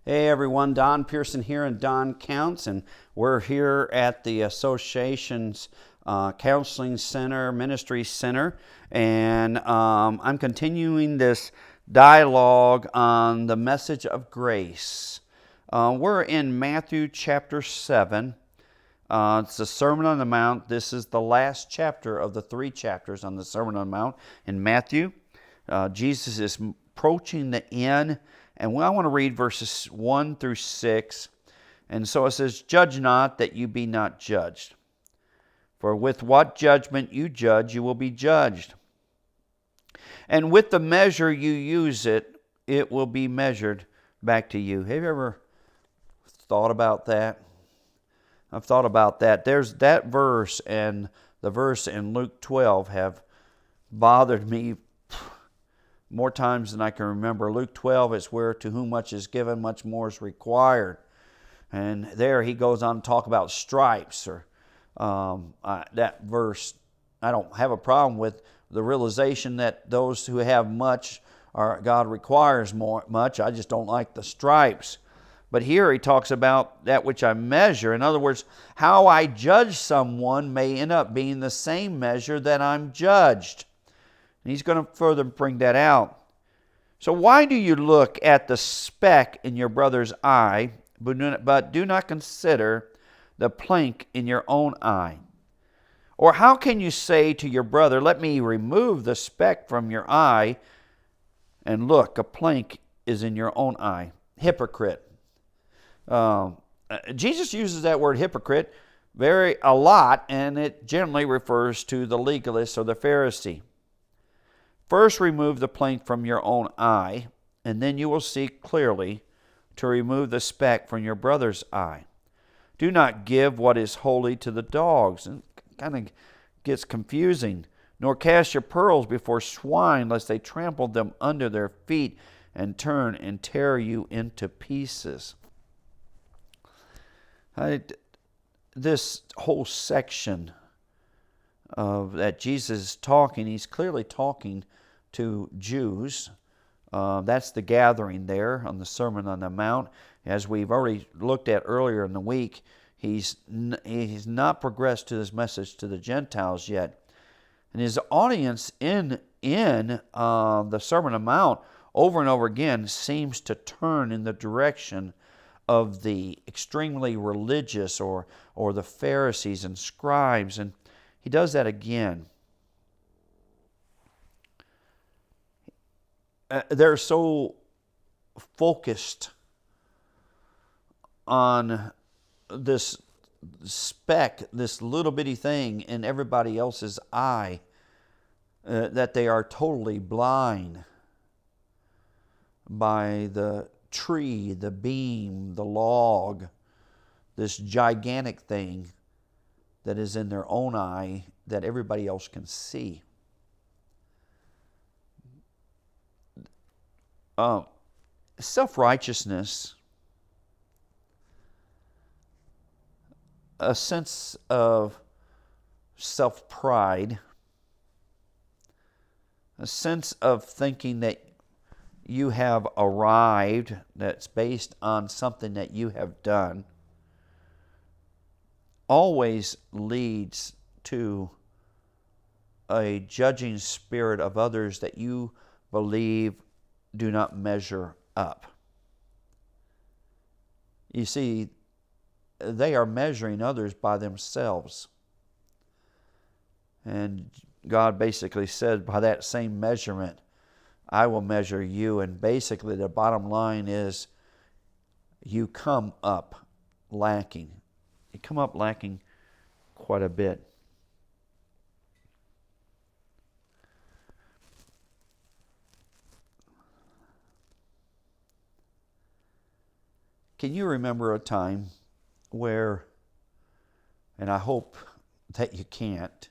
Hey everyone, Don Pierson here and Don Counts, and we're here at the association's counseling center, ministry center, and I'm continuing this dialogue on the message of grace. We're in Matthew chapter 7. It's the Sermon on the Mount. This is the last chapter of the 3 chapters on the Sermon on the Mount in Matthew. Jesus is approaching the end. And I want to read verses 1 through 6. And so it says, "Judge not, that you be not judged. For with what judgment you judge, you will be judged. And with the measure you use it will be measured back to you." Have you ever thought about that? I've thought about that. There's that verse and the verse in Luke 12 have bothered me more times than I can remember. Luke 12 is where to whom much is given, much more is required. And there he goes on to talk about stripes. Or that verse, I don't have a problem with the realization that those who have much, God requires much. I just don't like the stripes. But here he talks about that which I measure. In other words, how I judge someone may end up being the same measure that I'm judged. And he's going to further bring that out. So why do you look at the speck in your brother's eye, but do not consider the plank in your own eye? Or how can you say to your brother, "Let me remove the speck from your eye," and look, a plank is in your own eye? Hypocrite. Jesus uses that word hypocrite a lot, and it generally refers to the legalist or the Pharisee. "First remove the plank from your own eye, and then you will see clearly to remove the speck from your brother's eye. Do not give what is holy to the dogs." And it kind of gets confusing. "Nor cast your pearls before swine, lest they trample them under their feet and turn and tear you into pieces." This whole section of that Jesus is talking, he's clearly talking to Jews. That's the gathering there on the Sermon on the Mount. As we've already looked at earlier in the week, he's not progressed to this message to the Gentiles yet. And his audience in the Sermon on the Mount over and over again seems to turn in the direction of the extremely religious or the Pharisees and scribes. And he does that again. They're so focused on this speck, this little bitty thing in everybody else's eye, that they are totally blind by the tree, the beam, the log, this gigantic thing that is in their own eye that everybody else can see. Self-righteousness, a sense of self-pride, a sense of thinking that you have arrived, that's based on something that you have done, always leads to a judging spirit of others that you believe do not measure up. You see, they are measuring others by themselves. And God basically said, by that same measurement, I will measure you. And basically the bottom line is, you come up lacking. You come up lacking quite a bit. Can you remember a time where, and I hope that you can't,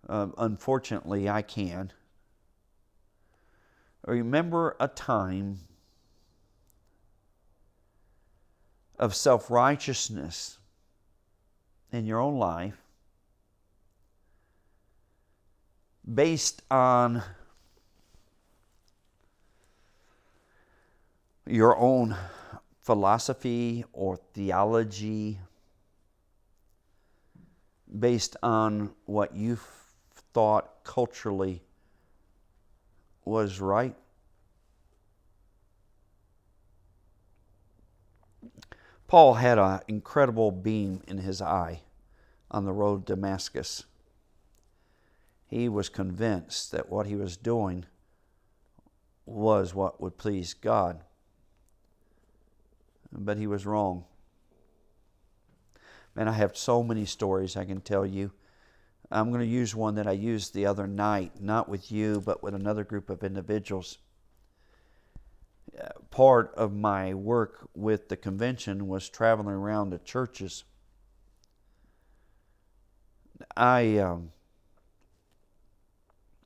unfortunately I can, remember a time of self-righteousness in your own life based on your own philosophy or theology based on what you thought culturally was right. Paul had an incredible beam in his eye on the road to Damascus. He was convinced that what he was doing was what would please God. But he was wrong. Man, I have so many stories I can tell you. I'm going to use one that I used the other night, not with you, but with another group of individuals. Part of my work with the convention was traveling around to churches.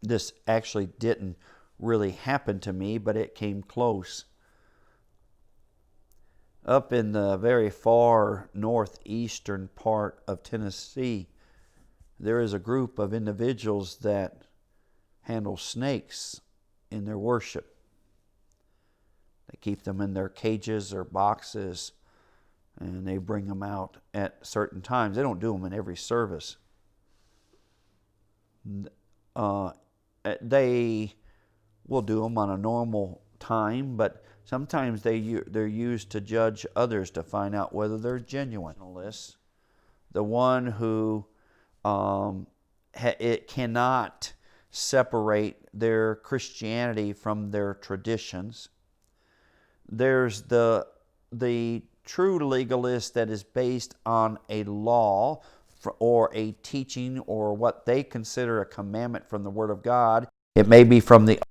This actually didn't really happen to me, but it came close. Up in the very far northeastern part of Tennessee, there is a group of individuals that handle snakes in their worship. They keep them in their cages or boxes, and they bring them out at certain times. They don't do them in every service. They will do them on a normal time, but sometimes they're used to judge others to find out whether they're genuine. The one who it cannot separate their Christianity from their traditions. There's the true legalist that is based on a law or a teaching or what they consider a commandment from the Word of God. It may be from the Old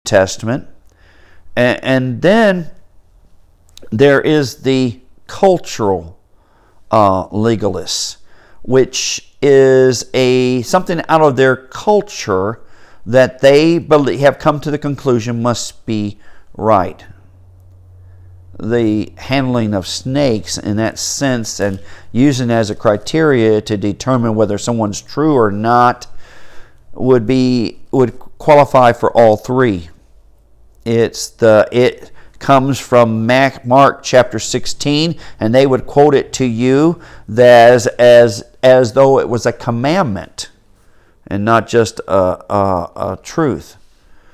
Testament. And then there is the cultural legalists, which is something out of their culture that they have come to the conclusion must be right. The handling of snakes in that sense and using it as a criteria to determine whether someone's true or not would qualify for all three. It comes from Mark chapter 16, and they would quote it to you as though it was a commandment and not just a truth.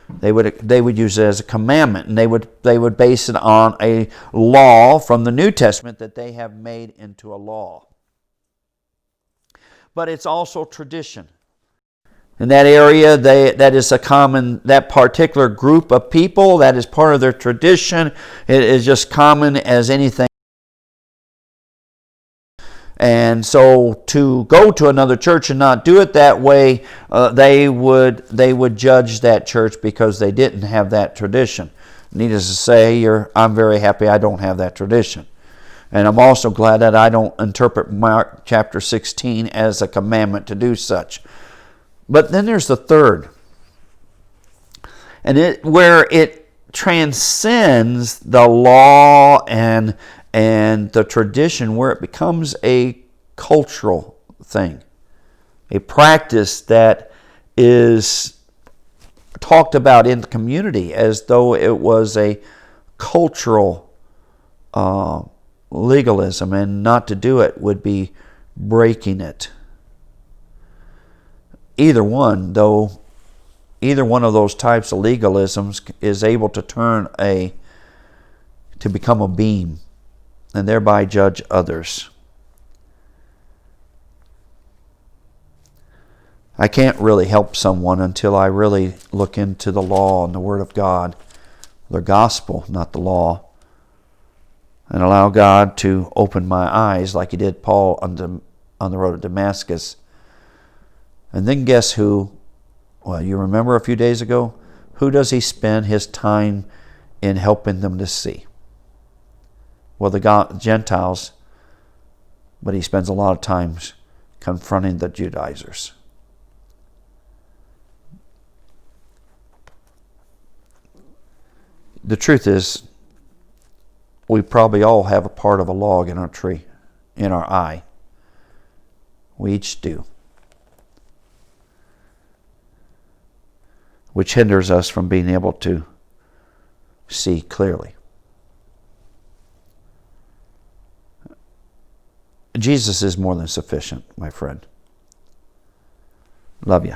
They would use it as a commandment, and they would base it on a law from the New Testament that they have made into a law. But it's also tradition. In that area, that particular group of people, that is part of their tradition. It is just common as anything. And so to go to another church and not do it that way, they would judge that church because they didn't have that tradition. Needless to say, I'm very happy I don't have that tradition. And I'm also glad that I don't interpret Mark chapter 16 as a commandment to do such. But then there's the third. And where it transcends the law and the tradition, where it becomes a cultural thing, a practice that is talked about in the community as though it was a cultural legalism, and not to do it would be breaking it. Either one of those types of legalisms is able to to become a beam and thereby judge others. I can't really help someone until I really look into the law and the Word of God, the gospel, not the law, and allow God to open my eyes like He did Paul on the road to Damascus. And then guess who? Well, you remember a few days ago? Who does He spend His time in helping them to see? Well, the Gentiles, but He spends a lot of times confronting the Judaizers. The truth is, we probably all have a part of a log in our tree, in our eye. We each do. Which hinders us from being able to see clearly. Jesus is more than sufficient, my friend. Love you.